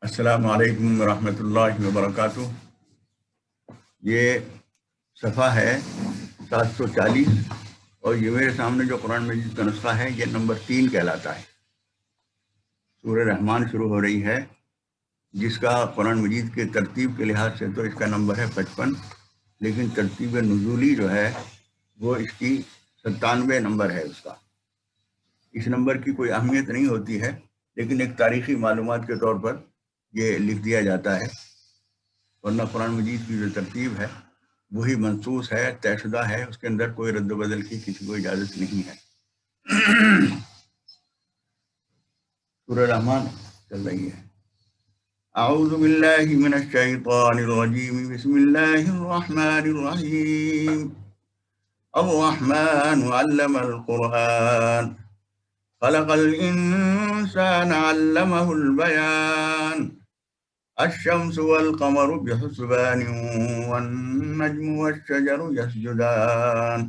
السلام علیکم ورحمۃ اللہ وبرکاتہ۔ یہ صفحہ ہے 740 اور یہ میرے سامنے جو قرآن مجید کا نسخہ ہے یہ نمبر 3 کہلاتا ہے۔ سورہ رحمان شروع ہو رہی ہے جس کا قرآن مجید کے ترتیب کے لحاظ سے تو اس کا نمبر ہے 55، لیکن ترتیب نزولی جو ہے وہ اس کی 97 نمبر ہے اس کا۔ اس نمبر کی کوئی اہمیت نہیں ہوتی ہے، لیکن ایک تاریخی معلومات کے طور پر یہ لکھ دیا جاتا ہے، ورنہ قرآن مجید کی جو ترتیب ہے وہی منصوص ہے، طے شدہ ہے، اس کے اندر کوئی رد و بدل کی کسی کو اجازت نہیں ہے۔ سورہ رحمان چل رہی ہے۔ اعوذ باللہ من الشیطان الرجیم، بسم اللہ الرحمن الرحیم۔ الرحمن علم القرآن، خلق الانسان علمه البیان، الشمس والقمر بحسبان والنجم والشجر يسجدان،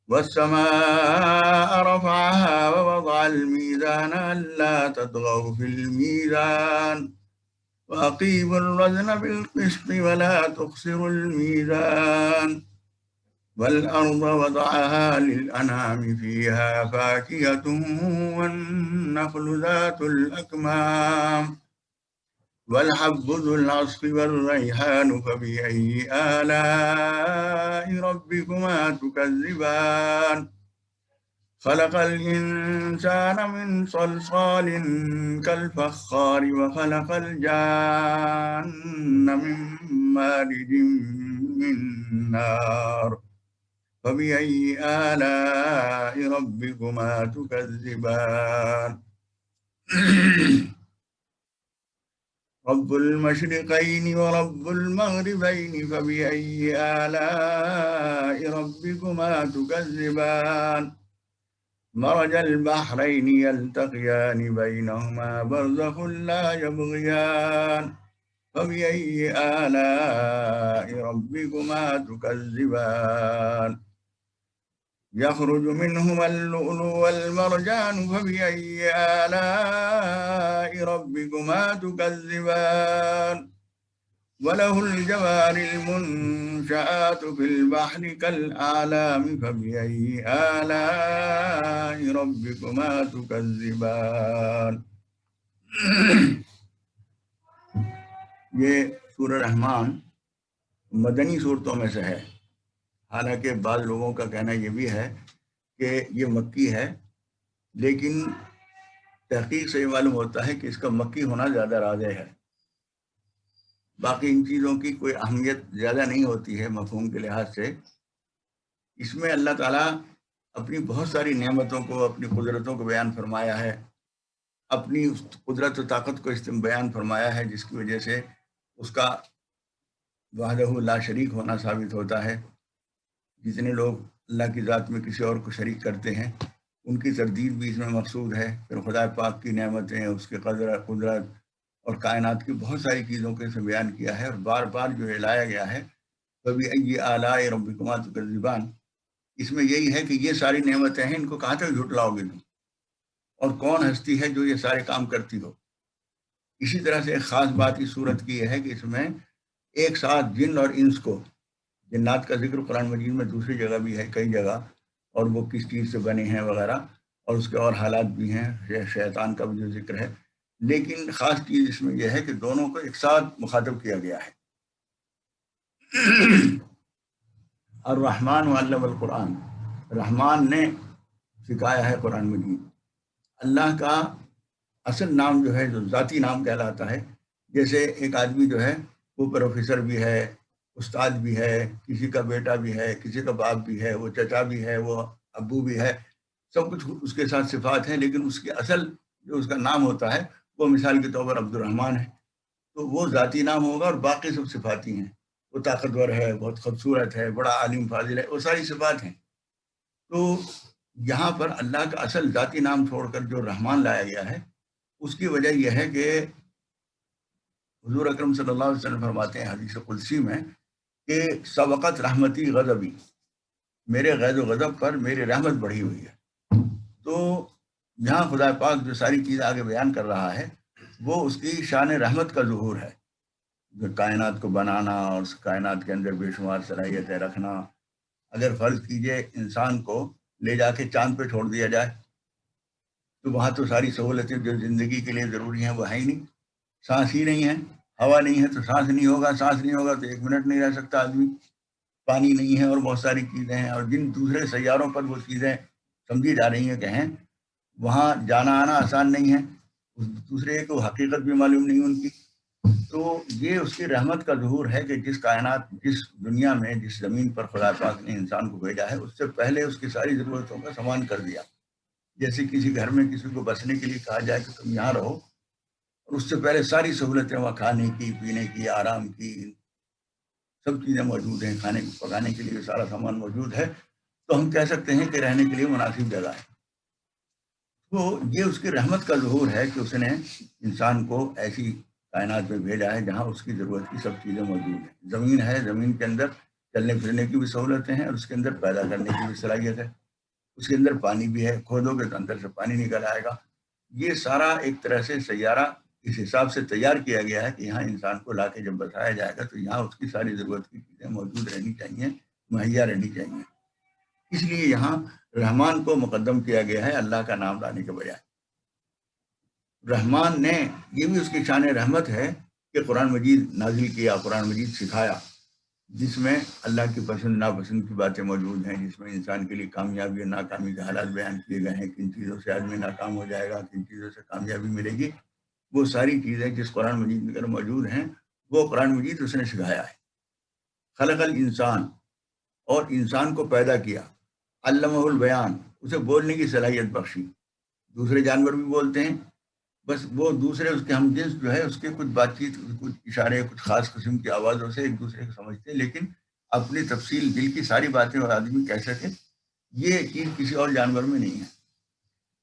والسماء رفعها ووضع الميزان ألا تطغوا في الميزان وأقيموا الوزن بالقسط ولا تخسروا الميزان، والأرض وضعها للأنعام فيها فاكهة والنخل ذات الأكمام والحب ذو العصف والريحان، فبأي آلاء ربكما تكذبان، خلق الإنسان من صلصال كالفخار وخلق الجان من مارج من نار، فبأي آلاء ربكما تكذبان، رب المشرقين ورب المغربين، فبأي آلاء ربكما تكذبان، مرج البحرين يلتقيان بينهما برزخ لا يبغيان، فبأي آلاء ربكما تكذبان، يخرج منهما اللؤلؤ والمرجان، فبأي آلاء ربكما تكذبان، وله الجوار المنشآت في البحر كالأعلام، فبأي آلاء ربكما تكذبان۔ یہ سورہ رحمان مدنی صورتوں میں سے ہے، حالانکہ بعض لوگوں کا کہنا یہ بھی ہے کہ یہ مکی ہے، لیکن تحقیق سے یہ معلوم ہوتا ہے کہ اس کا مکی ہونا زیادہ راجح ہے۔ باقی ان چیزوں کی کوئی اہمیت زیادہ نہیں ہوتی ہے مفہوم کے لحاظ سے۔ اس میں اللہ تعالیٰ اپنی بہت ساری نعمتوں کو، اپنی قدرتوں کو بیان فرمایا ہے، اپنی اس قدرت و طاقت کو بیان فرمایا ہے، جس کی وجہ سے اس کا وحدہ لا شریک ہونا ثابت ہوتا ہے۔ جتنے لوگ اللہ کی ذات میں کسی اور کو شریک کرتے ہیں ان کی تردید بھی اس میں مقصود ہے۔ پھر خدا پاک کی نعمتیں، اس کے قدرت اور کائنات کی بہت ساری چیزوں کو اس میں بیان کیا ہے، اور بار بار جو لایا گیا ہے فبأي آلاء ربكما تكذبان، اس میں یہی ہے کہ یہ ساری نعمتیں ہیں، ان کو کہاں تک جھٹلاؤ گے تم، اور کون ہستی ہے جو یہ سارے کام کرتی ہو۔ اسی طرح سے ایک خاص بات اس صورت کی یہ ہے کہ اس میں ایک ساتھ جن اور انس کو، جنات کا ذکر قرآن مجید میں دوسری جگہ بھی ہے کئی جگہ، اور وہ کس چیز سے بنے ہیں وغیرہ، اور اس کے اور حالات بھی ہیں، شیطان کا بھی جو ذکر ہے، لیکن خاص چیز اس میں یہ ہے کہ دونوں کو ایک ساتھ مخاطب کیا گیا ہے۔ الرحمن علم القرآن، رحمان نے سکھایا ہے قرآن مجید۔ اللہ کا اصل نام جو ہے، جو ذاتی نام کہلاتا ہے، جیسے ایک آدمی جو ہے وہ پروفیسر بھی ہے، استاد بھی ہے، کسی کا بیٹا بھی ہے، کسی کا باپ بھی ہے، وہ چچا بھی ہے، وہ ابو بھی ہے، سب کچھ اس کے ساتھ صفات ہیں، لیکن اس کے اصل جو اس کا نام ہوتا ہے وہ مثال کے طور پر عبد الرحمن ہے، تو وہ ذاتی نام ہوگا، اور باقی سب صفاتی ہیں۔ وہ طاقتور ہے، بہت خوبصورت ہے، بڑا عالم فاضل ہے، وہ ساری صفات ہیں۔ تو یہاں پر اللہ کا اصل ذاتی نام چھوڑ کر جو رحمان لایا گیا ہے، اس کی وجہ یہ ہے کہ حضور اکرم صلی اللہ علیہ وسلم فرماتے ہیں حدیث قدسی میں کہ سبقت رحمتی غضبی، میرے غیظ و غضب پر میری رحمت بڑھی ہوئی ہے۔ تو یہاں خدا پاک جو ساری چیز آگے بیان کر رہا ہے وہ اس کی شان رحمت کا ظہور ہے، جو کائنات کو بنانا اور اس کائنات کے اندر بے شمار صلاحیتیں رکھنا۔ اگر فرض کیجئے انسان کو لے جا کے چاند پہ چھوڑ دیا جائے تو وہاں تو ساری سہولتیں جو زندگی کے لیے ضروری ہیں وہ ہیں ہی نہیں، سانس ہی نہیں ہے، ہوا نہیں ہے تو سانس نہیں ہوگا، سانس نہیں ہوگا تو 1 منٹ نہیں رہ سکتا آدمی، پانی نہیں ہے اور بہت ساری چیزیں ہیں، اور جن دوسرے سیاروں پر وہ چیزیں سمجھی جا رہی ہیں کہ ہیں، وہاں جانا آنا آسان نہیں ہے، اس دوسرے کو حقیقت بھی معلوم نہیں ان کی۔ تو یہ اس کی رحمت کا ظہور ہے کہ جس کائنات، جس دنیا میں، جس زمین پر خدا پاک نے انسان کو بھیجا ہے، اس سے پہلے اس کی ساری ضرورتوں کا سامان کر دیا۔ جیسے کسی گھر میں کسی کو بسنے کے لیے کہا جائے کہ تم یہاں رہو، اور اس سے پہلے ساری سہولتیں وہاں کھانے کی، پینے کی، آرام کی، سب چیزیں موجود ہیں، کھانے پکانے کے لیے سارا سامان موجود ہے، تو ہم کہہ سکتے ہیں کہ رہنے کے لیے مناسب جگہ ہے۔ تو یہ اس کی رحمت کا ظہور ہے کہ اس نے انسان کو ایسی کائنات میں بھیجا ہے جہاں اس کی ضرورت کی سب چیزیں موجود ہیں۔ زمین ہے، زمین کے اندر چلنے پھرنے کی بھی سہولتیں ہیں، اور اس کے اندر پیدا کرنے کی بھی صلاحیت ہے۔ اس کے اندر پانی بھی ہے، کھودو گے تو اندر سے پانی نکل آئے گا۔ یہ سارا ایک طرح سے سیارہ اس حساب سے تیار کیا گیا ہے کہ یہاں انسان کو لا کے جب بسایا جائے گا تو یہاں اس کی ساری ضرورت کی چیزیں موجود رہنی چاہیے، مہیا رہنی چاہیے۔ اس لیے یہاں رحمان کو مقدم کیا گیا ہے اللہ کا نام لانے کے بجائے۔ رحمان نے، یہ بھی اس کی شان رحمت ہے کہ قرآن مجید نازل کیا، قرآن مجید سکھایا، جس میں اللہ کی پسند ناپسند کی باتیں موجود ہیں، جس میں انسان کے لیے کامیابی اور ناکامی کے حالات بیان کیے گئے ہیں، کن چیزوں سے آدمی ناکام ہو جائے گا، کن چیزوں سے کامیابی ملے گی۔ وہ ساری چیزیں جس قرآن مجید میں اگر موجود ہیں، وہ قرآن مجید اس نے سکھایا ہے۔ خلق الانسان، اور انسان کو پیدا کیا، علمہ البیان، اسے بولنے کی صلاحیت بخشی۔ دوسرے جانور بھی بولتے ہیں، بس وہ دوسرے اس کے ہم جنس جو ہے اس کے کچھ بات چیت، کچھ اشارے، کچھ خاص قسم کی آوازوں سے ایک دوسرے کو سمجھتے ہیں، لیکن اپنی تفصیل دل کی ساری باتیں اور آدمی کہہ سکے، یہ چیز کسی اور جانور میں نہیں ہے۔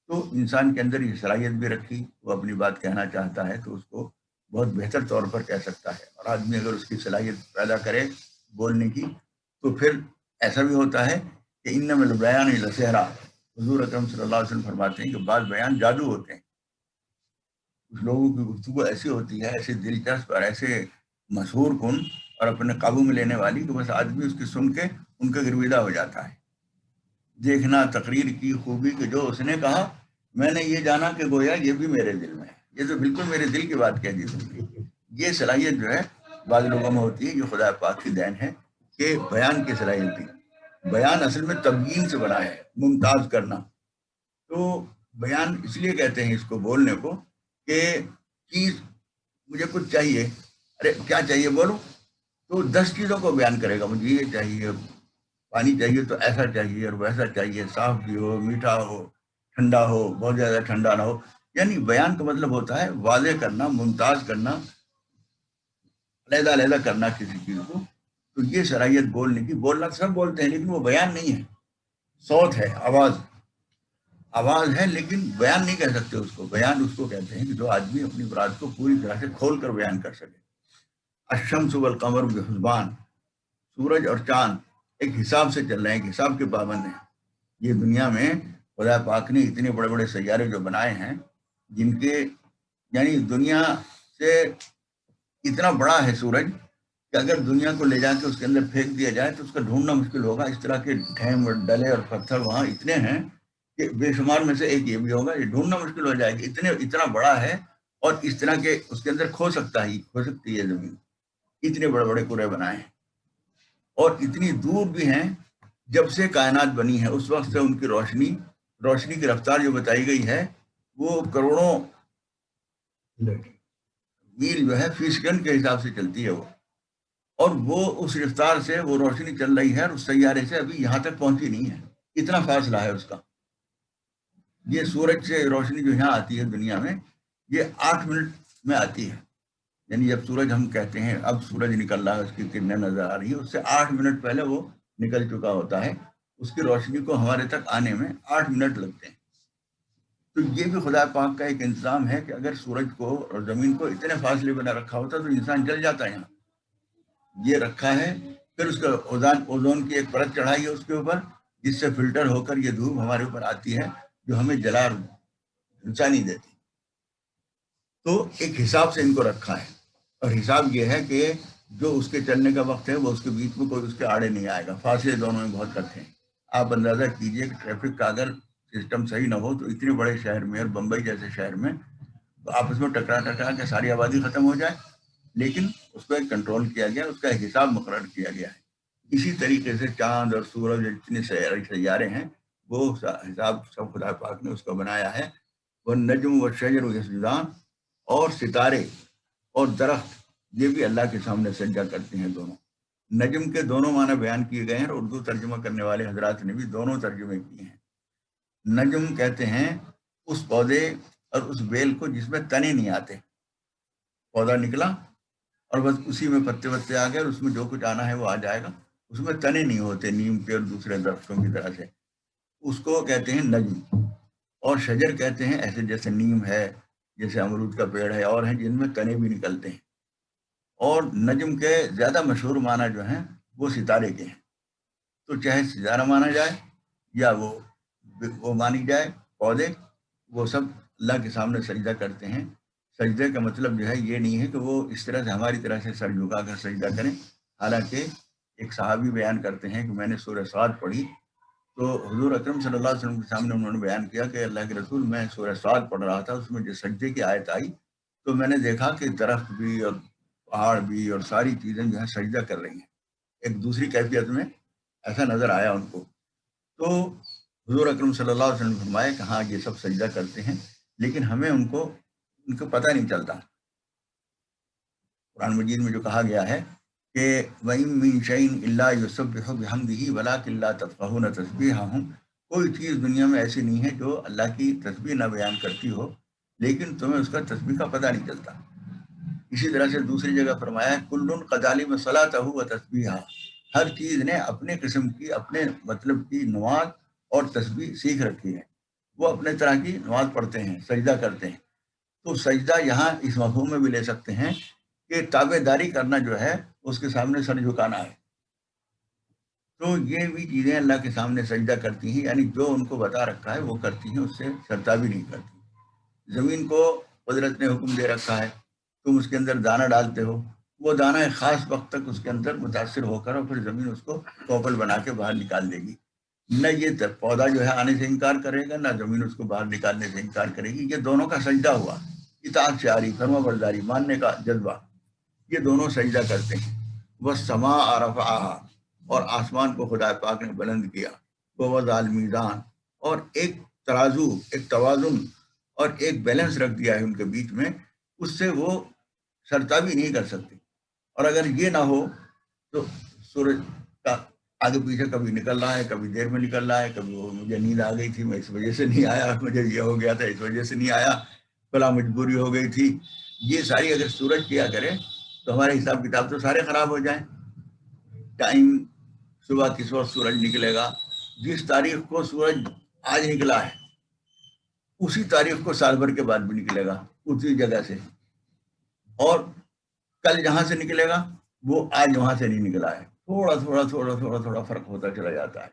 تو انسان کے اندر یہ صلاحیت بھی رکھی، وہ اپنی بات کہنا چاہتا ہے تو اس کو بہت بہتر طور پر کہہ سکتا ہے، اور آدمی اگر اس کی صلاحیت پیدا کرے بولنے کی تو پھر ایسا بھی ہوتا ہے کہ انما البیان لسحر، حضور اکرم صلی اللہ علیہ وسلم فرماتے ہیں کہ بعض بیان جادو ہوتے ہیں۔ کچھ لوگوں کی گفتگو ایسی ہوتی ہے، ایسے دلچسپ اور ایسے مشہور کن اور اپنے قابو میں لینے والی کہ بس آدمی اس کی سن کے ان کا گرویدہ ہو جاتا ہے۔ دیکھنا تقریر کی خوبی کہ جو اس نے کہا، میں نے یہ جانا کہ گویا یہ بھی میرے دل میں ہے، یہ تو بالکل میرے دل کی بات کہہ دی تم نے۔ یہ صلاحیت جو ہے بعض لوگوں میں ہوتی ہے، جو خدا پاک کی دین ہے کہ بیان کی صلاحیت دی۔ بیان اصل میں تبیین سے بنا ہے، ممتاز کرنا۔ تو بیان اس لیے کہتے ہیں اس کو، بولنے کو، کہ چیز مجھے کچھ چاہیے، ارے کیا چاہیے بولو، تو 10 چیزوں کو بیان کرے گا، مجھے یہ چاہیے، پانی چاہیے تو ایسا چاہیے اور ویسا چاہیے، صاف بھی ہو، میٹھا ہو، ٹھنڈا ہو، بہت زیادہ ٹھنڈا نہ ہو۔ یعنی بیان کا مطلب ہوتا ہے واضح کرنا، ممتاز کرنا، علیحدہ علیحدہ کرنا کسی چیز کو۔ تو یہ صلاحیت بولنے کی، بولنا سب بولتے ہیں لیکن وہ بیان نہیں ہے، صوت ہے، آواز ہے، لیکن بیان نہیں کہہ سکتے اس کو۔ بیان اس کو کہتے ہیں کہ جو آدمی اپنی بات کو پوری طرح سے کھول کر بیان کر سکے۔ الشمس والقمر بحسبان، سورج اور چاند ایک حساب سے چل رہے ہیں، ایک حساب کے پابند ہیں۔ یہ دنیا میں خدا پاک نے اتنے بڑے بڑے سیارے جو بنائے ہیں، جن کے یعنی دنیا سے اتنا بڑا ہے سورج کہ اگر دنیا کو لے جا کے اس کے اندر پھینک دیا جائے تو اس کا ڈھونڈنا مشکل ہوگا۔ اس طرح کے ڈھیم اور ڈلے اور پتھر وہاں اتنے ہیں کہ بے شمار میں سے ایک یہ بھی ہوگا، یہ ڈھونڈنا مشکل ہو جائے گا، اتنا بڑا ہے، اور اس طرح کے اس کے اندر کھو سکتی ہے زمین، اتنے بڑے بڑے کرے بنائے ہیں، اور اتنی دور بھی ہیں۔ جب سے کائنات بنی ہے اس وقت سے ان کی روشنی کی رفتار جو بتائی گئی ہے، وہ کروڑوں میل جو ہے فی سیکنڈ کے حساب سے چلتی ہے وہ، اور وہ اس رفتار سے وہ روشنی چل رہی ہے، اور اس سیارے سے ابھی یہاں تک پہنچی نہیں ہے، اتنا فاصلہ ہے اس کا۔ یہ سورج سے روشنی جو یہاں آتی ہے دنیا میں، یہ 8 منٹ میں آتی ہے۔ یعنی جب سورج ہم کہتے ہیں اب سورج نکل رہا ہے، اس کی کرنیں نظر آ رہی ہے، اس سے 8 منٹ پہلے وہ نکل چکا ہوتا ہے۔ اس کی روشنی کو ہمارے تک آنے میں 8 منٹ لگتے ہیں۔ تو یہ بھی خدا پاک کا ایک انتظام ہے کہ اگر سورج کو اور زمین کو اتنے فاصلے بنا رکھا ہوتا تو انسان جل جاتا ہے یہاں۔ یہ رکھا ہے، پھر اس کا اوزون کی ایک پرت چڑھائی ہے اس کے اوپر، جس سے فلٹر ہو کر یہ دھوپ ہمارے اوپر آتی ہے جو ہمیں جلا جھلسا نہیں دیتی۔ تو ایک حساب سے ان کو رکھا ہے، اور حساب یہ ہے کہ جو اس کے چلنے کا وقت ہے وہ اس کے بیچ میں کوئی اس کے آڑے نہیں آئے گا، فاصلے دونوں میں بہت رکھے ہیں۔ آپ اندازہ کیجئے کہ ٹریفک کا اگر سسٹم صحیح نہ ہو تو اتنے بڑے شہر میں اور بمبئی جیسے شہر میں تو آپس میں ٹکرا کے ساری آبادی ختم ہو جائے، لیکن اس کو ایک کنٹرول کیا گیا، اس کا ایک حساب مقرر کیا گیا ہے۔ اسی طریقے سے چاند اور سورج جتنے سیارے ہیں وہ حساب سب خدا پاک نے اس کو بنایا ہے۔ وہ نجم و شجر و یسجدان، اور ستارے اور درخت یہ بھی اللہ کے سامنے سجدہ کرتے ہیں دونوں۔ نجم کے دونوں معنی بیان کیے گئے ہیں، اور اردو ترجمہ کرنے والے حضرات نے بھی دونوں ترجمے کیے ہیں۔ نجم کہتے ہیں اس پودے اور اس بیل کو جس میں تنے نہیں آتے، پودا نکلا اور بس اسی میں پتے وتے آ گئے اور اس میں جو کچھ آنا ہے وہ آ جائے گا، اس میں تنے نہیں ہوتے نیم کے اور دوسرے درختوں کی طرح سے، اس کو کہتے ہیں نجم۔ اور شجر کہتے ہیں ایسے جیسے نیم ہے، جیسے امرود کا پیڑ ہے، اور ہیں جن میں تنے بھی نکلتے ہیں۔ اور نجم کے زیادہ مشہور معنی جو ہیں وہ ستارے کے ہیں، تو چاہے ستارہ مانا جائے یا وہ مانی جائے پودے، وہ سب اللہ کے سامنے سجدہ کرتے ہیں۔ سجدے کا مطلب جو ہے یہ نہیں ہے کہ وہ اس طرح سے ہماری طرح سے سر جھکا کر سجدہ کریں، حالانکہ ایک صحابی بیان کرتے ہیں کہ میں نے سورہ صاد پڑھی تو حضور اکرم صلی اللہ علیہ وسلم کے سامنے انہوں نے بیان کیا کہ اللہ کے رسول میں سورہ صاد پڑھ رہا تھا، اس میں جو سجدے کی آیت آئی تو میں نے دیکھا کہ درخت بھی اور پہاڑ بھی اور ساری چیزیں جو ہیں سجدہ کر رہی ہیں، ایک دوسری کیفیت میں ایسا نظر آیا ان کو۔ تو حضور اکرم صلی اللہ علیہ وسلم نے فرمایا کہ ہاں یہ سب سجدہ کرتے ہیں، لیکن ہمیں ان کو پتہ نہیں چلتا۔ قرآن مجید میں جو کہا گیا ہے کہ وَإِن مِّن شَيْءٍ إِلَّا يُسَبِّحُ بِحَمْدِهِ وَلَٰكِن لَّا تَفْقَهُونَ تَسْبِيحَهُمْ، کوئی چیز دنیا میں ایسی نہیں ہے جو اللہ کی تسبیح نہ بیان کرتی ہو، لیکن تمہیں اس کا تسبیح کا پتہ نہیں چلتا۔ اسی طرح سے دوسری جگہ فرمایا ہے کُلٌّ قَدْ عَلِمَ صَلَاتَهُ وَتَسْبِيحَهُ، ہر چیز نے اپنے قسم کی اپنے مطلب کی نماز اور تسبیح سیکھ رکھی ہے، وہ اپنے طرح کی نماز پڑھتے ہیں، سجدہ کرتے ہیں۔ تو سجدہ یہاں اس مفہوم میں بھی لے سکتے ہیں کہ تابع داری کرنا جو ہے اس کے سامنے سر جھکانا ہے۔ تو یہ بھی چیزیں اللہ کے سامنے سجدہ کرتی ہیں، یعنی جو ان کو بتا رکھا ہے وہ کرتی ہیں، اس سے سرتابی نہیں کرتی۔ زمین کو قدرت نے حکم دے رکھا ہے، تم اس کے اندر دانہ ڈالتے ہو، وہ دانہ ایک خاص وقت تک اس کے اندر متاثر ہو کر اور پھر زمین اس کو پوپل بنا کے باہر نکال دے گی۔ نہ یہ پودا جو ہے آنے سے انکار کرے گا، نہ زمین اس کو باہر نکالنے سے انکار کرے گی۔ یہ دونوں کا سجدہ ہوا، اطاعت شعاری، فرما برداری، ماننے کا جذبہ، یہ دونوں سجدہ کرتے ہیں۔ وَالسَّمَاءَ رَفَعَهَا، اور آسمان کو خدا پاک نے بلند کیا، وَوَضَعَ الْمِيزَانَ، اور ایک ترازو، ایک توازن اور ایک بیلنس رکھ دیا ہے ان کے بیچ میں، اس سے وہ سرتابی نہیں کر سکتے۔ اور اگر یہ نہ ہو تو سورج کا آگے پیچھے کبھی نکل رہا ہے، کبھی دیر میں نکل رہا ہے، کبھی وہ مجھے نیند آ گئی تھی میں اس وجہ سے نہیں آیا، مجھے یہ ہو گیا تھا اس وجہ سے نہیں آیا، فلاں مجبوری ہو گئی تھی۔ یہ ساری اگر سورج کیا کرے تو ہمارے حساب کتاب تو سارے خراب ہو جائیں۔ ٹائم صبح کس وقت سورج نکلے گا، جس تاریخ کو سورج آج نکلا ہے اسی تاریخ کو سال بھر کے بعد بھی نکلے گا اسی جگہ سے، اور کل جہاں سے نکلے گا وہ آج وہاں سے نہیں نکلا ہے، تھوڑا تھوڑا تھوڑا تھوڑا تھوڑا فرق ہوتا چلا جاتا ہے،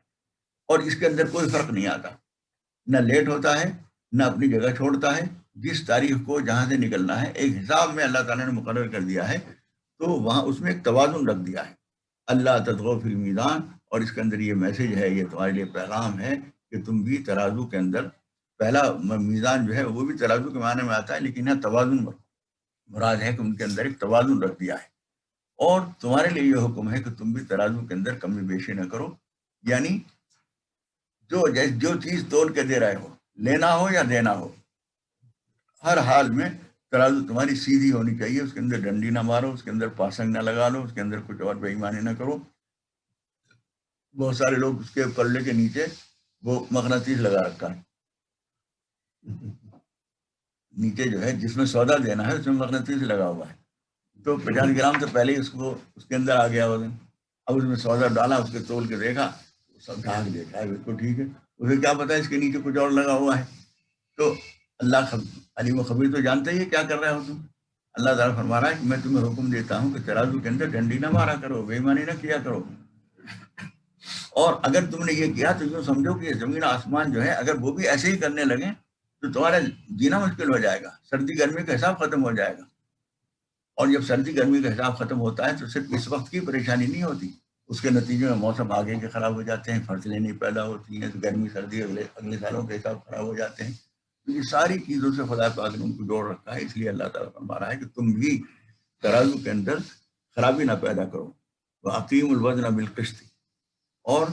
اور اس کے اندر کوئی فرق نہیں آتا، نہ لیٹ ہوتا ہے نہ اپنی جگہ چھوڑتا ہے۔ جس تاریخ کو جہاں سے نکلنا ہے ایک حساب میں اللہ تعالیٰ نے مقرر کر دیا ہے، تو وہاں اس میں ایک توازن رکھ دیا ہے۔ اللہ تطغوا فی المیزان، اور اس کے اندر یہ میسج ہے، یہ تمہارے لیے پیغام ہے کہ تم بھی ترازو کے اندر، پہلا میزان جو ہے وہ بھی ترازو کے معنی میں آتا ہے، لیکن یہاں توازن مراد ہے کہ ان کے اندر ایک توازن رکھ دیا ہے، اور تمہارے لیے یہ حکم ہے کہ تم بھی ترازو کے اندر کمی بیشی نہ کرو، یعنی جو چیز تول کے دے رہے ہو، لینا ہو یا دینا ہو، ہر حال میں ترازو تمہاری سیدھی ہونی چاہیے، اس کے اندر ڈنڈی نہ مارو، اس کے اندر پاسنگ نہ لگا لو، اس کے اندر کچھ اور بے ایمانی نہ کرو۔ بہت سارے لوگ اس کے پلڑے کے نیچے وہ مغناطیس لگا رکھا ہے، نیچے جو ہے جس میں سودا دینا ہے اس میں مغناطیس لگا ہوا ہے، تو 50 گرام سے پہلے ہی اس کے اندر آ گیا وزن، اب اس میں سودا ڈالا، اس کے تول کے دیکھا، سب ڈھانک دیکھا ہے بالکل ٹھیک ہے، اسے کیا پتا اس کے نیچے کچھ اور لگا ہوا ہے۔ تو اللہ علیم و خبیر تو جانتا ہی ہے کیا کر رہے ہو تم۔ اللہ تعالیٰ فرما رہا ہے کہ میں تمہیں حکم دیتا ہوں کہ ترازو کے اندر ڈنڈی نہ مارا کرو، بے ایمانی نہ کیا کرو، اور اگر تم نے یہ کیا تو یوں سمجھو کہ یہ زمین آسمان جو ہے اگر وہ بھی ایسے ہی کرنے لگیں تو تمہارا جینا مشکل ہو جائے گا، سردی گرمی کا حساب ختم ہو جائے گا. اور جب سردی گرمی کا حساب ختم ہوتا ہے تو صرف اس وقت کی پریشانی نہیں ہوتی، اس کے نتیجے میں موسم آگے کے خراب ہو جاتے ہیں، فصلیں نہیں پیدا ہوتی ہیں، تو گرمی سردی اگلے سالوں کے حساب خراب ہو جاتے ہیں. تو یہ ساری چیزوں سے خدا پاک نے ان کو جوڑ رکھا ہے. اس لیے اللہ تعالیٰ فرما رہا ہے کہ تم بھی ترازو کے اندر خرابی نہ پیدا کرو. وَأَقِیمُوا الْوَزْنَ بِالْقِسْطِ، اور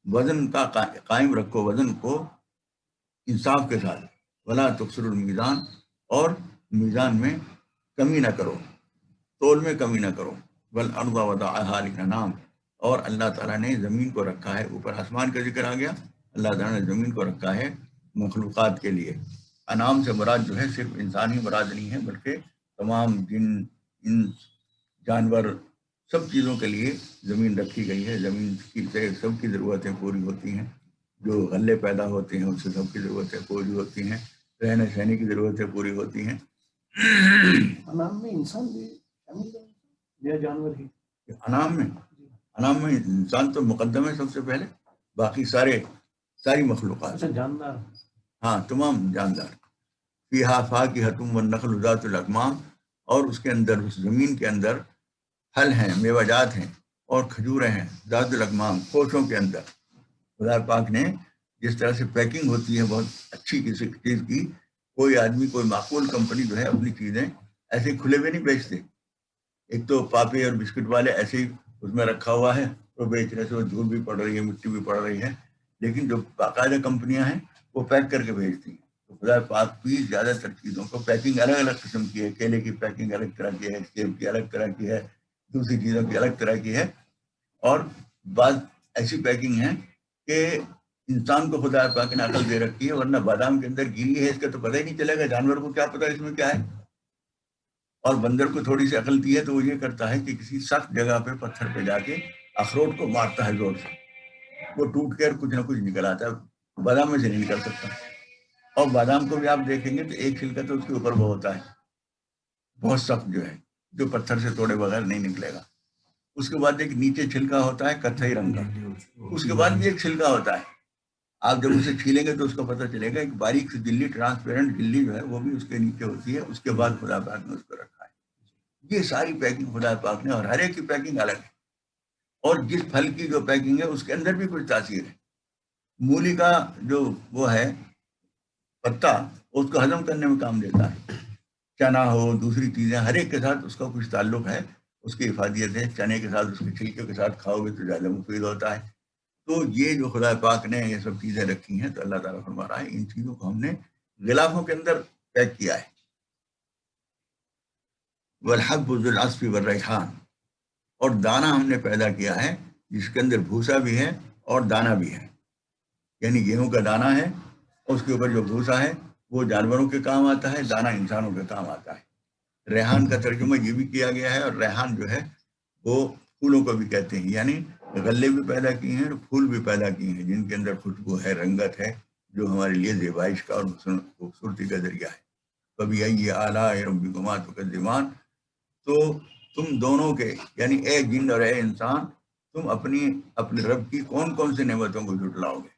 وزن کا قائم رکھو، وزن کو انصاف کے ساتھ. وَلَا تُخْسِرُوا الْمِيزَانَ، اور میزان میں کمی نہ کرو، تول میں کمی نہ کرو. وَالْأَرْضَ وَضَعَهَا لِلْأَنَامِ، اور اللہ تعالیٰ نے زمین کو رکھا ہے، اوپر آسمان کا ذکر آ گیا، اللہ تعالیٰ نے زمین کو رکھا ہے مخلوقات کے لیے. انعام سے مراد جو ہے صرف انسان ہی مراد نہیں ہے، بلکہ تمام جن، انس، جانور، سب چیزوں کے لیے زمین رکھی گئی ہے. زمین کی سے سب کی ضرورتیں پوری ہوتی ہیں، جو غلے پیدا ہوتے ہیں اس سے سب کی ضرورتیں پوری ہوتی ہیں، رہنے سہنے کی ضرورتیں پوری ہوتی ہیں. انعام میں انسان بھی شامل ہے یا جانور ہی؟ انعام میں انسان تو مقدم ہے سب سے پہلے، باقی ساری مخلوقات. اچھا، جاندار. ہاں، تمام جاندار. فیہا فاکہۃ والنخل ذات الاکمام، اور اس کے اندر، اس زمین کے اندر پھل ہیں، میوہ جات ہیں، اور کھجوریں ہیں، ذات الاکمام، کوشوں کے اندر. خدا پاک نے جس طرح سے پیکنگ ہوتی ہے بہت اچھی کسی چیز کی، کوئی آدمی، کوئی معقول کمپنی جو ہے اپنی چیزیں ایسے کھلے ہوئے نہیں بیچتے. ایک تو پاپے اور بسکٹ والے ایسے ہی اس میں رکھا ہوا ہے، تو بیچنے سے وہ دھول بھی پڑ رہی ہے، مٹی بھی پڑ رہی ہے. لیکن جو باقاعدہ کمپنیاں ہیں وہ پیک کر کے بھیجتی ہیں. تو خدا پاک بھی زیادہ تر چیزوں کو پیکنگ الگ الگ قسم کی ہے. کیلے کی پیکنگ الگ طرح کی ہے، سیب کی الگ طرح کی ہے، دوسری چیزوں کی الگ طرح کی ہے. اور بعض ایسی پیکنگ ہے کہ انسان کو خدا پاک نے عقل دے رکھی ہے، ورنہ بادام کے اندر گیلی ہے اس کا تو پتہ ہی نہیں چلے گا، جانور کو کیا پتہ اس میں کیا ہے. اور بندر کو تھوڑی سی عقل دی ہے تو وہ یہ کرتا ہے کہ کسی سخت جگہ پہ پتھر پہ جا کے اخروٹ کو مارتا ہے زور سے، وہ ٹوٹ کر کچھ نہ کچھ نکل آتا ہے، بادام میں سے نہیں نکل سکتا. اور بادام کو بھی آپ دیکھیں گے تو ایک چھلکا تو اس کے اوپر وہ ہوتا ہے بہت سخت، جو ہے جو پتھر سے توڑے بغیر نہیں نکلے گا. اس کے بعد ایک نیچے چھلکا ہوتا ہے کتھئی رنگ کا، اس کے بعد بھی ایک چھلکا ہوتا ہے. آپ جب اسے چھیلیں گے تو اس کو پتہ چلے گا ایک باریک سی جلی، ٹرانسپیرنٹ جلی جو ہے وہ بھی اس کے نیچے ہوتی ہے. اس کے بعد خدا پاک نے اس کو رکھا ہے. یہ ساری پیکنگ خدا پاک نے، اور ہر ایک کی پیکنگ الگ ہے. اور جس پھل کی جو پیکنگ ہے اس کے اندر بھی کچھ تاثیر ہے. مولی کا جو وہ ہے پتا، اس کو ہضم کرنے میں کام دیتا ہے. چنا ہو، دوسری چیزیں، ہر ایک کے ساتھ اس کا کچھ تعلق ہے، اس کی افادیت ہے. چنے کے ساتھ، اس کے چھلکے کے ساتھ کھاؤ گے تو زیادہ مفید ہوتا ہے. تو یہ جو خدا پاک نے یہ سب چیزیں رکھی ہیں، تو اللہ تعالیٰ فرما رہا ہے ان چیزوں کو ہم نے غلافوں کے اندر پیک کیا ہے. والحب ذو العصف والریحان، اور دانہ ہم نے پیدا کیا ہے جس کے اندر بھوسا بھی ہے اور دانہ بھی ہے. یعنی گیہوں کا دانہ ہے، اس کے اوپر جو بھوسا ہے وہ جانوروں کے کام آتا ہے، دانہ انسانوں کے کام آتا ہے. ریحان کا ترجمہ یہ بھی کیا گیا ہے، اور ریحان جو ہے وہ پھولوں کو بھی کہتے ہیں. یعنی غلے بھی پیدا کیے ہیں اور پھول بھی پیدا کیے ہیں جن کے اندر خوشبو ہے، رنگت ہے، جو ہمارے لیے زیبائش کا اور خوبصورتی کا ذریعہ ہے. فَبِأَيِّ آلَاءِ رَبِّكُمَا تُكَذِّبَانِ، تو تم دونوں کے، یعنی اے جن اور اے انسان، تم اپنے رب کی کون کون سی نعمتوں کو جھٹلاؤ گے.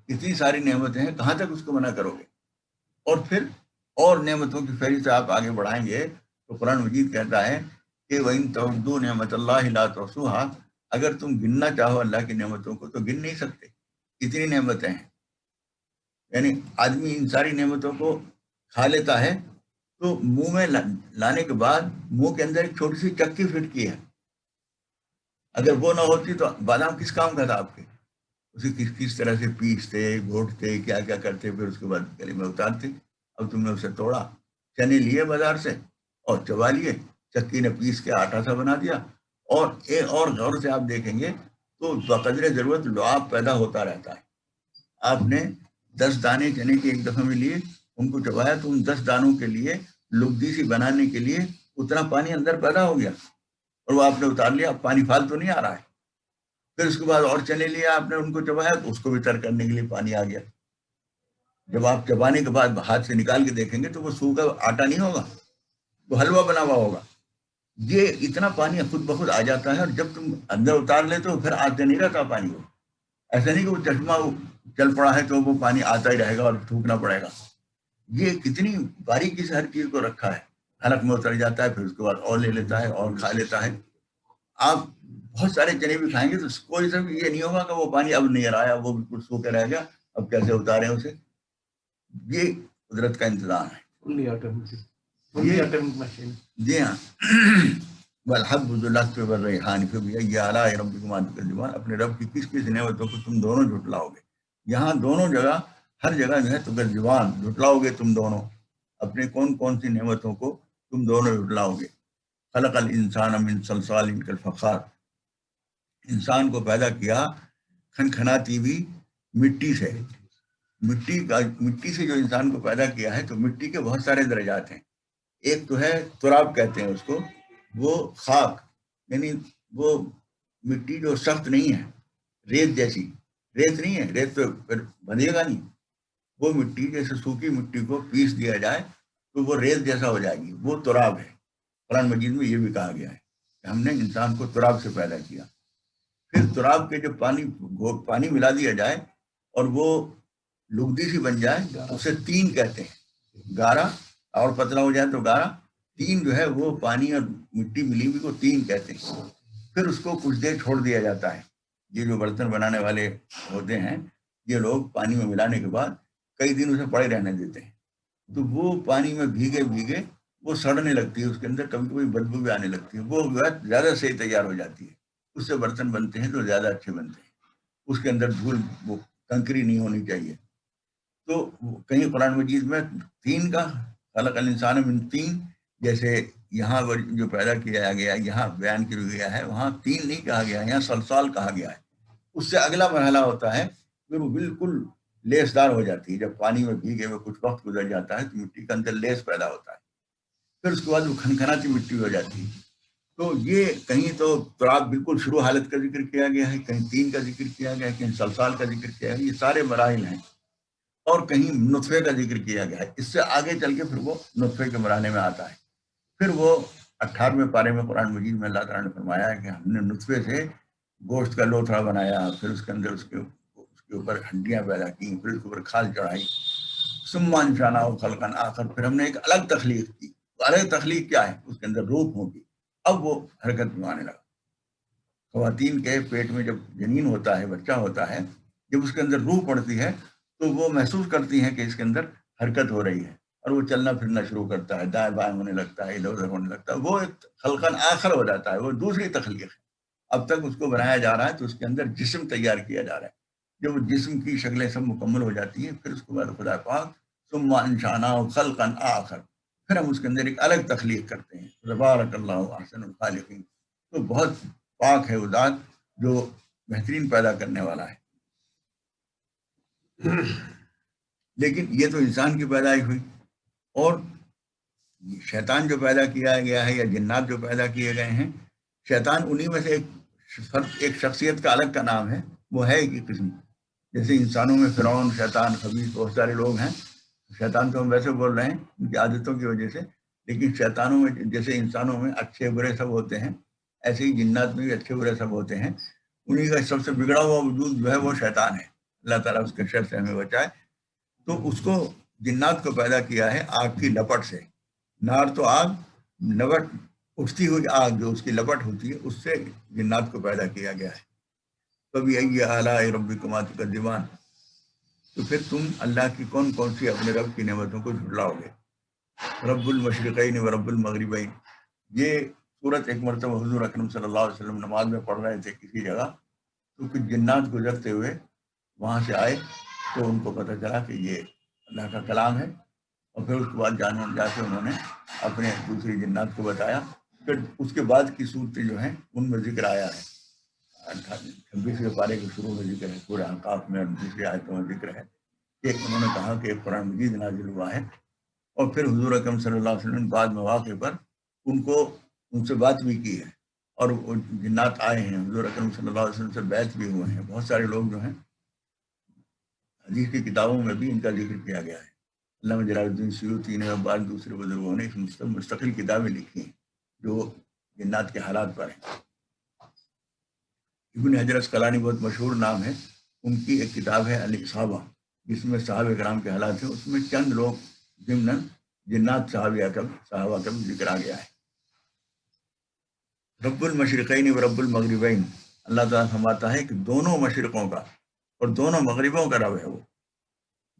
اتنی ساری نعمتیں ہیں، کہاں تک اس کو منع کرو گے. اور پھر اور نعمتوں کی فہرست آپ آگے بڑھائیں گے تو قرآن مجید کہتا ہے کہ وَإِن تَعُدُّوا نِعْمَتَ اللَّهِ لَا تُحْصُوهَا، اگر تم گننا چاہو اللہ کی نعمتوں کو تو گن نہیں سکتے، اتنی نعمتیں ہیں. یعنی آدمی ان ساری نعمتوں کو کھا لیتا ہے تو منہ میں لانے کے بعد منہ کے اندر ایک چھوٹی سی چکی فٹ کی ہے. اگر وہ نہ ہوتی تو بادام کس کام کا تھا آپ کے؟ اسے کس طرح سے پیستے، گھوٹتے، کیا کیا کرتے، پھر اس کے بعد گلے میں اتارتے. اب تم نے اسے توڑا، چنے لیے بازار سے اور چبا لیے، چکی نے پیس کے آٹا سا بنا دیا. اور ایک اور غور سے آپ دیکھیں گے تو بقدر ضرورت لعاب پیدا ہوتا رہتا ہے. آپ نے 10 دانے چنے کے ایک دفعہ میں لیے، ان کو چبایا تو ان 10 دانوں کے لیے لگدی سی بنانے کے لیے اتنا پانی اندر پیدا ہو گیا، اور وہ آپ نے اتار لیا. اب پانی فالتو نہیں آ رہا ہے. پھر اس کے بعد اور چنے لیے آپ نے، ان کو چبایا تو اس کو بھی تر کرنے کے لیے پانی آ گیا. جب آپ چبانے کے بعد ہاتھ سے نکال کے دیکھیں گے تو وہ سوکھا آٹا نہیں ہوگا، وہ حلوہ بنا ہوا ہوگا. یہ اتنا پانی خود بخود آ جاتا ہے، اور جب تم اندر اتار لیتے ہو پھر آتے نہیں رہتا پانی. وہ ایسا نہیں کہ وہ چشمہ چل پڑا ہے تو وہ پانی آتا ہی رہے گا اور تھوکنا پڑے گا. یہ کتنی باریکی سے ہر چیز کو رکھا ہے. حلق میں اتر جاتا ہے، پھر اس کے بعد اور لے لیتا ہے اور کھا لیتا ہے. آپ بہت سارے چنے بھی کھائیں گے تو کوئی سب یہ نہیں ہوگا کہ وہ پانی اب نہیں آیا، وہ بالکل سو کے رہ گیا، اب کیسے اتارے اسے. یہ قدرت کا انتظام ہے. Fully automatic, fully automatic machine. جی ہاں. والحب ذو العصف والریحان فبأي آلاء ربكما تكذبان. اپنے رب کی کس کس نعمتوں کو تم دونوں جھٹلاؤ گے. یہاں دونوں جگہ، ہر جگہ جو ہے تکذبان، جھٹلاؤ گے تم دونوں. اپنے کون کون سی نعمتوں کو تم دونوں جھٹلاؤ گے. خلق الانسان من صلصال کالفخار. انسان کو پیدا کیا کھنکھناتی ہوئی مٹی سے. مٹی سے جو انسان کو پیدا کیا ہے، تو مٹی کے بہت سارے درجات ہیں. ایک تو ہے تراب کہتے ہیں اس کو، وہ خاک، یعنی وہ مٹی جو سخت نہیں ہے، ریت جیسی. ریت نہیں ہے، ریت تو بندھے گا نہیں. وہ مٹی جیسے سوکھی مٹی کو پیس دیا جائے تو وہ ریت جیسا ہو جائے گی، وہ تراب ہے. قرآن مجید میں یہ بھی کہا گیا ہے کہ ہم نے انسان کو تراب سے پیدا کیا. پھر تراب کے جو پانی ملا دیا جائے اور وہ لگدی سی بن جائے، اسے تین کہتے ہیں. گارا، اور پتلا ہو جائے تو گارا. تین جو ہے وہ پانی اور مٹی ملی ہوئی کو تین کہتے ہیں. پھر اس کو کچھ دیر چھوڑ دیا جاتا ہے. یہ جو برتن بنانے والے ہوتے ہیں، یہ لوگ پانی میں ملانے کے بعد کئی دن اسے پڑے رہنے دیتے ہیں. تو وہ پانی میں بھیگے بھیگے وہ سڑنے لگتی ہے، اس کے اندر کبھی کبھی بدبو بھی آنے لگتی ہے. وہ زیادہ صحیح تیار ہو جاتی ہے. اس سے برتن بنتے ہیں تو زیادہ اچھے بنتے ہیں. اس کے اندر دھول، وہ کنکری نہیں ہونی چاہیے. تو کہیں قرآن مجید میں تین کا، خلق الانسان من طین، جیسے یہاں جو پیدا کیا گیا، یہاں بیان کیا گیا ہے، وہاں تین نہیں کہا گیا، یہاں صلصال کہا گیا ہے. اس سے اگلا مرحلہ ہوتا ہے کہ وہ بالکل لیسدار ہو جاتی ہے. جب پانی میں بھیگے ہوئے کچھ وقت گزر جاتا ہے تو مٹی کے اندر لیس پیدا ہوتا ہے. پھر اس کے بعد وہ کھنکھناتی مٹی ہو جاتی ہے. تو یہ کہیں تو تراب بالکل شروع حالت کا ذکر کیا گیا ہے، کہیں تین کا ذکر کیا گیا ہے، کہیں صلصال کا ذکر کیا گیا ہے. یہ سارے مراحل ہیں. اور کہیں نطفے کا ذکر کیا گیا ہے. اس سے آگے چل کے پھر وہ نطفے کے مرحلے میں آتا ہے. پھر وہ 18ویں پارے میں قرآن مجید میں اللہ تعالیٰ نے فرمایا ہے کہ ہم نے نطفے سے گوشت کا لوتھڑا بنایا، پھر اس کے اندر اس کے اوپر ہڈیاں پیدا کی، پھر اس کے اوپر کھال چڑھائی. ثم انشأناه خلقا آخر. پھر ہم نے ایک الگ تخلیق کی. الگ تخلیق کیا ہے؟ اس کے اندر روح ہوگی. اب وہ حرکت میں آنے لگا. خواتین کے پیٹ میں جب جنین ہوتا ہے، بچہ ہوتا ہے، جب اس کے اندر روح پڑتی ہے تو وہ محسوس کرتی ہیں کہ اس کے اندر حرکت ہو رہی ہے، اور وہ چلنا پھرنا شروع کرتا ہے، دائیں بائیں ہونے لگتا ہے، ادھر ادھر ہونے لگتا ہے. وہ ایک خلقاً آخر ہو جاتا ہے، وہ دوسری تخلیق ہے. اب تک اس کو بنایا جا رہا ہے تو اس کے اندر جسم تیار کیا جا رہا ہے. جب وہ جسم کی شکلیں سب مکمل ہو جاتی ہیں، پھر اس کے بعد خدا پاک ثم انشأناه خلقا آخر، پھر ہم اس کے اندر ایک الگ تخلیق کرتے ہیں. تبارک اللہ احسن الخالقین. تو بہت پاک ہے وہ ذات جو بہترین پیدا کرنے والا ہے. لیکن یہ تو انسان کی پیدائش ہوئی، اور شیطان جو پیدا کیا گیا ہے یا جنات جو پیدا کیے گئے ہیں، شیطان انہی میں سے ایک شخصیت کا الگ کا نام ہے. وہ ہے ایک قسم. جیسے انسانوں میں فرعون، شیطان، خبیث، بہت سارے لوگ ہیں. شیطان تو ہم ویسے بول رہے ہیں ان کی عادتوں کی وجہ سے، لیکن شیطانوں میں جیسے انسانوں میں اچھے برے سب ہوتے ہیں، ایسے ہی جنات میں بھی اچھے برے سب ہوتے ہیں. انہی کا سب سے بگڑا ہوا وجود جو ہے وہ شیطان ہے. اللہ تعالیٰ اس کے شر سے ہمیں بچائے. تو اس کو، جنات کو پیدا کیا ہے آگ کی لپٹ سے. نار تو آگ، لپٹ اٹھتی ہوئی آگ جو اس کی لپٹ ہوتی ہے، اس سے جنات کو پیدا کیا گیا ہے. فبأي آلاء ربكما تكذبان. تو پھر تم اللہ کی کون کون سی اپنے رب کی نعمتوں کو جھٹلاؤ گے. رب المشرقین و رب المغربین. یہ سورت ایک مرتبہ حضور اکرم صلی اللہ علیہ وسلم نماز میں پڑھ رہے تھے کسی جگہ، تو کچھ جنات گزرتے ہوئے وہاں سے آئے، تو ان کو پتہ چلا کہ یہ اللہ کا کلام ہے. اور پھر اس کے بعد جا کے انہوں نے اپنے دوسری جنات کو بتایا. پھر اس کے بعد کی صورتیں جو ہیں ان میں ذکر آیا ہے. 26ویں پارے کے شروع میں ذکر ہے، سورہ احقاف میں، اور دوسری آیتوں میں ذکر ہے کہ انہوں نے کہا کہ ایک قرآن مجید نازل ہوا ہے. اور پھر حضور اکرم صلی اللہ علیہ وسلم بعد مواقع پر ان سے بات بھی کی ہے، اور وہ جنات آئے ہیں، حضور اکرم صلی اللہ علیہ وسلم سے بیعت بھی ہوئے ہیں. بہت سارے لوگ جو ہیں، حدیث کی کتابوں میں بھی ان کا ذکر کیا گیا ہے. علامہ جلال الدین سیوطی نے اور بعض دوسرے بزرگوں نے مستقل کتابیں لکھی ہیں جو جنات کے حالات پر ہیں. ابن حجر اسقلانی بہت مشہور نام ہے، ان کی ایک کتاب ہے الاصابہ، جس میں صحابہ کرام کے حالات ہیں. اس میں چند لوگ ضمن جنات صحابہ کا بھی ذکر آ گیا ہے. رب المشرقین و رب المغربین، اللہ تعالیٰ فرماتا ہے کہ دونوں مشرقوں کا اور دونوں مغربوں کا رب ہے وہ.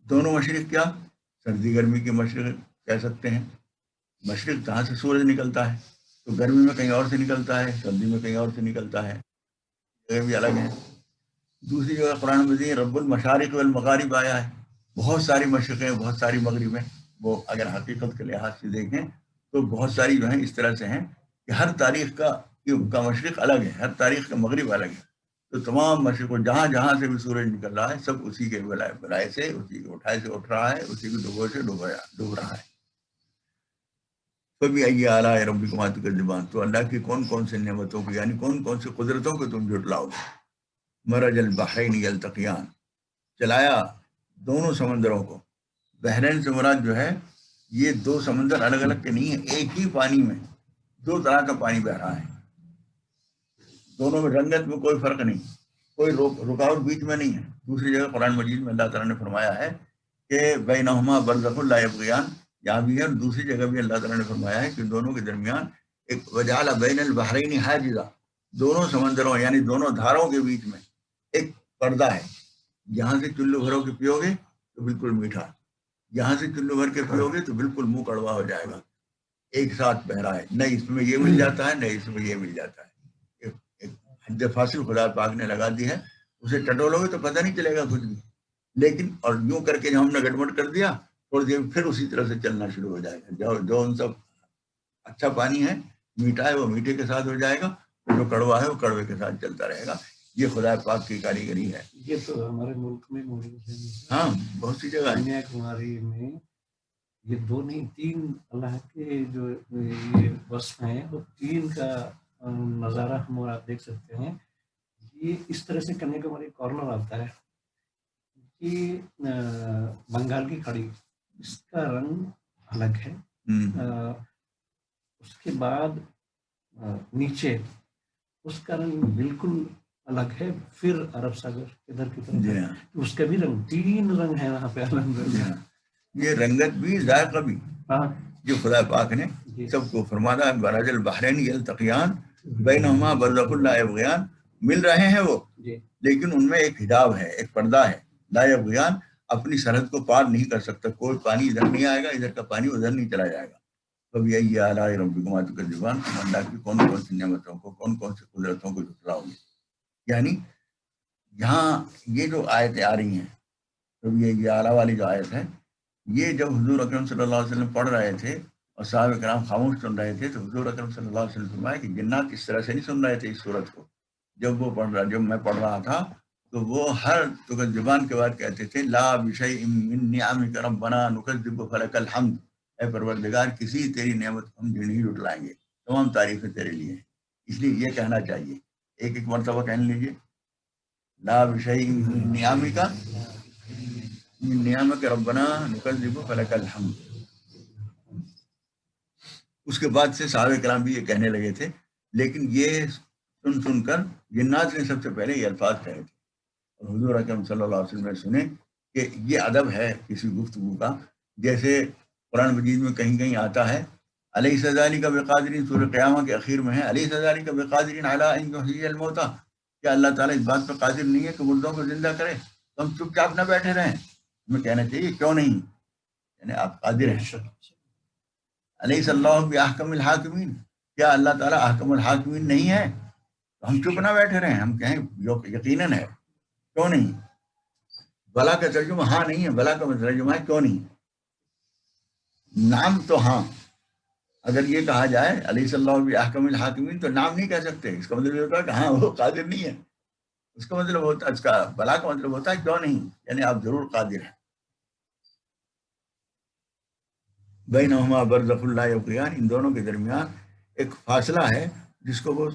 دونوں مشرق کیا؟ سردی گرمی کے مشرق کہہ سکتے ہیں. مشرق جہاں سے سورج نکلتا ہے، تو گرمی میں کہیں اور سے نکلتا ہے، سردی میں کہیں اور سے نکلتا ہے، یہ بھی الگ ہے. دوسری جگہ قرآن مجید رب المشارق والمغارب آیا ہے. بہت ساری مشرقیں، بہت ساری مغربیں. وہ اگر حقیقت کے لحاظ سے دیکھیں تو بہت ساری جو ہیں اس طرح سے ہیں کہ ہر تاریخ کا مشرق الگ ہے، ہر تاریخ کا مغرب الگ ہے. تو تمام مشرق جہاں جہاں سے بھی سورج نکل رہا ہے سب اسی کے بلائے سے، اسی کے اٹھائے سے اٹھ رہا ہے، اسی کے ڈبو سے ڈوب رہا ہے. کبھی آئیے اعلیٰ ربکما تکذبان، تو اللہ کی کون کون سے نعمتوں کو، یعنی کون کون سے قدرتوں کو تم جھٹلاؤ گے. مرج البحرین یلتقیان، چلایا دونوں سمندروں کو. بحرین سے مراد جو ہے یہ دو سمندر الگ الگ کے نہیں ہیں، ایک ہی پانی میں دو طرح کا پانی بہ رہا ہے. دونوں میں رنگت میں کوئی فرق نہیں، کوئی رکاوٹ بیچ میں نہیں ہے. دوسری جگہ قرآن مجید میں اللہ تعالیٰ نے فرمایا ہے کہ بینہما برزخ لا یبغیان، یہاں بھی ہے، اور دوسری جگہ بھی اللہ تعالیٰ نے فرمایا ہے کہ دونوں کے درمیان ایک وجعل بین البحرین حاجزا، دونوں سمندروں یعنی دونوں دھاروں کے بیچ میں ایک پردہ ہے. یہاں سے چلو بھرو کے پیو گے تو بالکل میٹھا، یہاں سے چلو بھر کے پیو گے تو بالکل منہ کڑوا ہو جائے گا. ایک ساتھ بہ رہا ہے، نہ اس میں یہ مل جاتا ہے نہ اس میں یہ مل جاتا ہے. ایک حد فاصل خدا پاک نے لگا دی ہے، اسے ٹٹولو گے تو پتہ نہیں چلے گا کچھ بھی. لیکن اور یوں کر کے جب ہم نے گڑبڑ کر دیا تھوڑی دیر پھر اسی طرح سے چلنا شروع ہو جائے گا. جو ان سب اچھا پانی ہے، میٹھا ہے، وہ میٹھے کے ساتھ ہو جائے گا، جو کڑوا ہے وہ کڑوے کے ساتھ چلتا رہے گا. یہ خدا پاک کی کاریگری ہے. یہ تو ہمارے ملک میں موجود ہے. ہاں بہت سی جگہ ہے. کنیا کماری میں یہ دو نہیں تین اللہ کے جو یہ وصف ہیں وہ تین کا نظارہ ہم اور آپ دیکھ سکتے ہیں. یہ اس طرح سے کنیا کماری کارنر آتا ہے کہ بنگال کی کھڑی، اس کا رنگ الگ ہے. اس کے بعد نیچے اس کا رنگ بالکل الگ ہے. پھر عرب ساگر ادھر کی طرف جی ہاں، اس کا بھی رنگ، تین رنگ ہے وہاں پہ الحمدللہ. یہ رنگت بھی ذائقہ بھی ہاں جو خدا پاک نے سب کو فرمانا ہے. مرج البحرین یلتقیان بینہما برزخ لا یبغیان، مل رہے ہیں وہ لیکن ان میں ایک حجاب ہے، ایک پردہ ہے. لا یبغیان، اپنی سرحد کو پار نہیں کر سکتا. کوئی پانی ادھر نہیں آئے گا، ادھر کا پانی ادھر نہیں چلا جائے گا. فبأي آلاء ربكما تكذبان، اللہ کی کون کون سی نعمتوں کو، کون کون سی قدرتوں کو جھٹلاؤ گے. یعنی یہاں یہ جو آیتیں آ رہی ہیں، تو یہ اعلیٰ والی جو آیت ہے، یہ جب حضور اکرم صلی اللہ علیہ وسلم پڑھ رہے تھے اور صحابہ کرام خاموش سن رہے تھے، تو حضور اکرم صلی اللہ علیہ وسلم فرمایا کہ جنات اس طرح سے نہیں سن رہے تھے اس صورت کو. جب میں پڑھ رہا تھا تو وہ ہر تکذبان کے بعد کہتے تھے لا بشیء من نعمک ربنا نکذب فلک الحمد، اے پروردگار کسی تیری نعمت کو ہم نہیں جھٹلائیں گے، تمام تعریفیں تیرے لیے ہیں. اس لیے یہ کہنا چاہیے، ایک ایک مرتبہ کہہ لیجیے لا بشیء من نعمک، من نعمک ربنا نکذب فلک الحمد. اس کے بعد سے صحابہ کرام بھی یہ کہنے لگے تھے، لیکن یہ سن کر جنات نے سب سے پہلے یہ الفاظ کہے تھے. اور حضور اکرم صلی اللہ علیہ وسلم نے سنے کہ یہ ادب ہے کسی گفتگو کا. جیسے قرآن مجید میں کہیں کہیں آتا ہے الیس ذالک بقادر، سورہ قیامہ کے اخیر میں ہے الیس ذالک بقادر علی ان یحیی الموتى، کیا اللہ تعالیٰ اس بات پر قادر نہیں ہے کہ مردوں کو زندہ کرے؟ تو ہم چپ چاپ نہ بیٹھے رہیں. ہمیں کہنا چاہیے کیوں نہیں، یعنی آپ قادر ہیں. الیس اللہ باحکم الحاکمین، کیا اللہ تعالیٰ احکم الحاکمین نہیں ہے؟ تو ہم چپ نہ بیٹھے رہیں، ہم کہیں یقیناً ہے، کیوں نہیں. بلا کا ترجمہ ہاں نہیں ہے، بلا کا ترجمہ ہے کیوں نہیں. نام تو ہاں، اگر یہ کہا جائے علیہ اللہ باحکم الحاکمین تو نام نہیں کہہ سکتے. اس کا مطلب یہ ہوتا ہے کہ ہاں وہ قادر نہیں ہے. اس کا مطلب ہوتا ہے، اس کا بلا کا مطلب ہوتا ہے کیوں نہیں، یعنی آپ ضرور قادر ہیں. بینہما برزخ لا یبغیان، ان دونوں کے درمیان ایک فاصلہ ہے جس کو وہ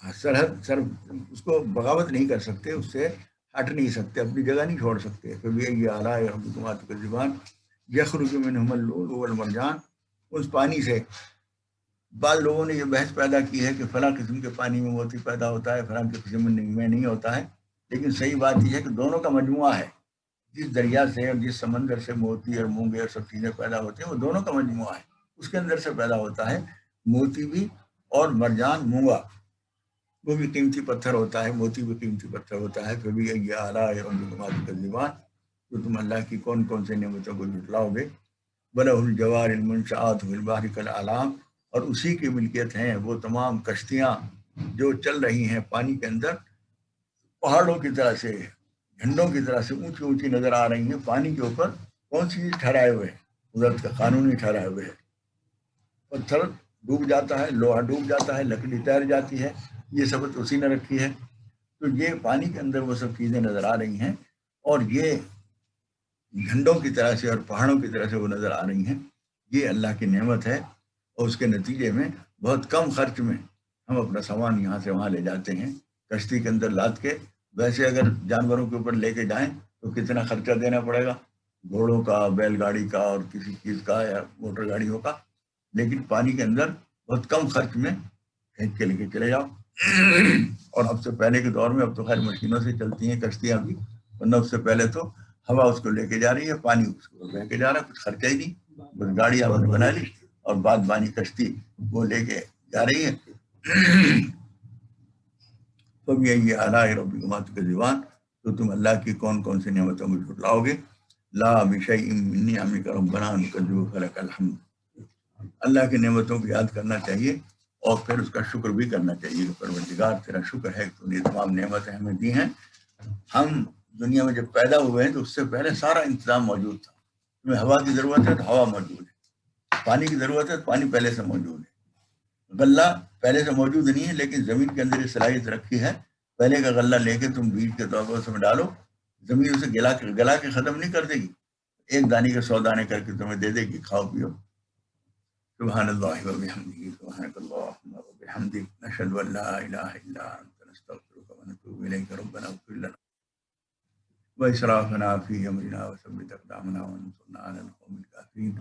اس کو بغاوت نہیں کر سکتے، اس سے ہٹ نہیں سکتے، اپنی جگہ نہیں چھوڑ سکتے. فبأي آلاء ربكما تكذبان یخرج منهما اللؤلؤ والمرجان. اس پانی سے بعض لوگوں نے یہ بحث پیدا کی ہے کہ فلاں قسم کے پانی میں موتی پیدا ہوتا ہے، فلاں قسم میں نہیں ہوتا ہے. لیکن صحیح بات یہ ہے کہ دونوں کا مجموعہ ہے. جس دریا سے اور جس سمندر سے موتی اور مونگے اور سب چیزیں پیدا ہوتی ہیں وہ دونوں کا مجموعہ ہے، اس کے اندر سے پیدا ہوتا ہے موتی بھی اور مرجان مونگا، وہ بھی قیمتی پتھر ہوتا ہے، موتی بھی قیمتی پتھر ہوتا ہے۔ پھر بھی یہ اعلیٰ تکذبان، تو تم اللہ کی کون کون سے نعمتوں کو جھٹلاؤ گے۔ بلہ الجوار المنشآت فی البحر کالأعلام، اور اسی کی ملکیت ہیں وہ تمام کشتیاں جو چل رہی ہیں پانی کے اندر، پہاڑوں کی طرح سے، جھنڈوں کی طرح سے اونچی اونچی نظر آ رہی ہیں پانی کے اوپر۔ کون سی چیز ٹھہرائے ہوئے ہیں؟ قدرت کا قانون ہی ٹھہرائے ہوئے ہے۔ پتھر ڈوب جاتا ہے، لوہا ڈوب جاتا ہے، لکڑی تیر جاتی ہے، یہ سبت اسی نے رکھی ہے۔ تو یہ پانی کے اندر وہ سب چیزیں نظر آ رہی ہیں، اور یہ جھنڈوں کی طرح سے اور پہاڑوں کی طرح سے وہ نظر آ رہی ہیں۔ یہ اللہ کی نعمت ہے، اور اس کے نتیجے میں بہت کم خرچ میں ہم اپنا سامان یہاں سے وہاں لے جاتے ہیں کشتی کے اندر لاد کے۔ ویسے اگر جانوروں کے اوپر لے کے جائیں تو کتنا خرچہ دینا پڑے گا، گھوڑوں کا، بیل گاڑی کا، اور کسی چیز کا یا موٹر گاڑیوں کا، لیکن پانی کے اندر بہت کم خرچ میں پھینک کے لے کے چلے جاؤ۔ اور اب سے پہلے کے دور میں اب تو خیر مشینوں سے چلتی ہیں کشتیاں بھی، ورنہ اس سے پہلے تو ہوا اس کو لے کے جا رہی ہے، پانی اس کو لے کے جا رہا ہے، کچھ خرچہ ہی نہیں، بس گاڑی آپ نے بنا لی اور بعد بانی کشتی وہ لے کے جا رہی ہے۔ تو یہ اعلیٰ ربکما تکذبان، تو تم اللہ کی کون کون سی نعمتوں کو جھٹلاؤ گے۔ لا بشیء من نعمک ربنا نکذب فلک الحمد، اللہ کی نعمتوں کو یاد کرنا چاہیے اور پھر اس کا شکر بھی کرنا چاہیے کہ پروردگار تیرا شکر ہے کہ تو نے تمام نعمتیں ہمیں دی ہیں۔ ہم دنیا میں جب پیدا ہوئے ہیں تو اس سے پہلے سارا انتظام موجود تھا۔ تمہیں ہوا کی ضرورت ہے تو ہوا موجود ہے، پانی کی ضرورت ہے تو پانی پہلے سے موجود ہے، غلہ پہلے سے موجود نہیں ہے لیکن زمین کے اندر یہ صلاحیت رکھی ہے، پہلے کا غلہ لے کے تم بیج کے طور پر اس میں ڈالو، زمین اسے گلا کے ختم نہیں کر دے گی، ایک دانے کے 100 دانے کر کے تمہیں دے دے گی، کھاؤ پیو۔ سبحان اللہ وبحمدہ، سبحانک اللہم وبحمدک، نشہد ان لا الہ الا انت، نستغفرک ونتوب الیک، ربنا اغفر لنا وإسرافنا في أمرنا وثبت أقدامنا وانصرنا على القوم الكافرين.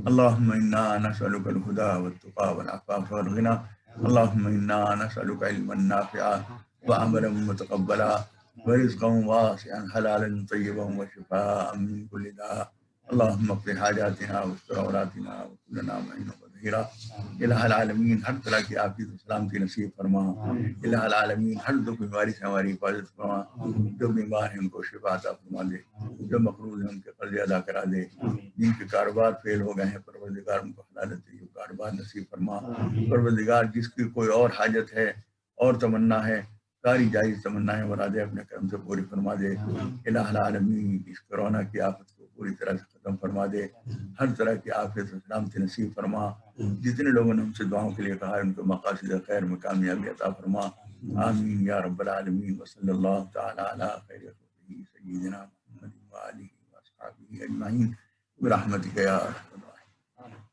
اللهم إنا نسألك الهدى والتقى والعفاف والغنى. اللهم إنا نسألك علما نافعا وعملا متقبلا ورزقا واسعا حلالا طيبا وشفاء من كل داء. اللهم اقض حاجاتنا واستر عوراتنا وكلنا معينا وظهيرا. الہ العالمین ہر طرح کی عافیت و سلامتی نصیب فرما۔ الہ العالمین ہر دکھ بیماری سے ہماری حفاظت فرما، جو بیمار ہیں ان کو شفا عطا فرما دے، جو مقروض ہیں ان کے قرضے ادا کرا دے، جن کے کاروبار فیل ہو گئے ہیں پروردگار ان کو حلالت طیب کاروبار نصیب فرما۔ پروردگار جس کی کوئی اور حاجت ہے اور تمنا ہے، ساری جائز تمنا ہے مرادیں اپنے کرم سے پوری فرما دے۔ الہ العالمین اس کورونا کی آفت کو پوری طرح سے ختم فرما دے، ہر طرح کی آفت و سلامتی نصیب فرما۔ جتنے لوگوں نے ہم سے دعاؤں کے لیے کہا ہے ان کو مقاصد خیر میں کامیابی عطا فرما، آمین یا رب العالمین۔ وصلی اللہ تعالی علی خیر خلقہ سیدنا محمد وآلہ وصحبہ اجمعین برحمتک یا ارحم الراحمین۔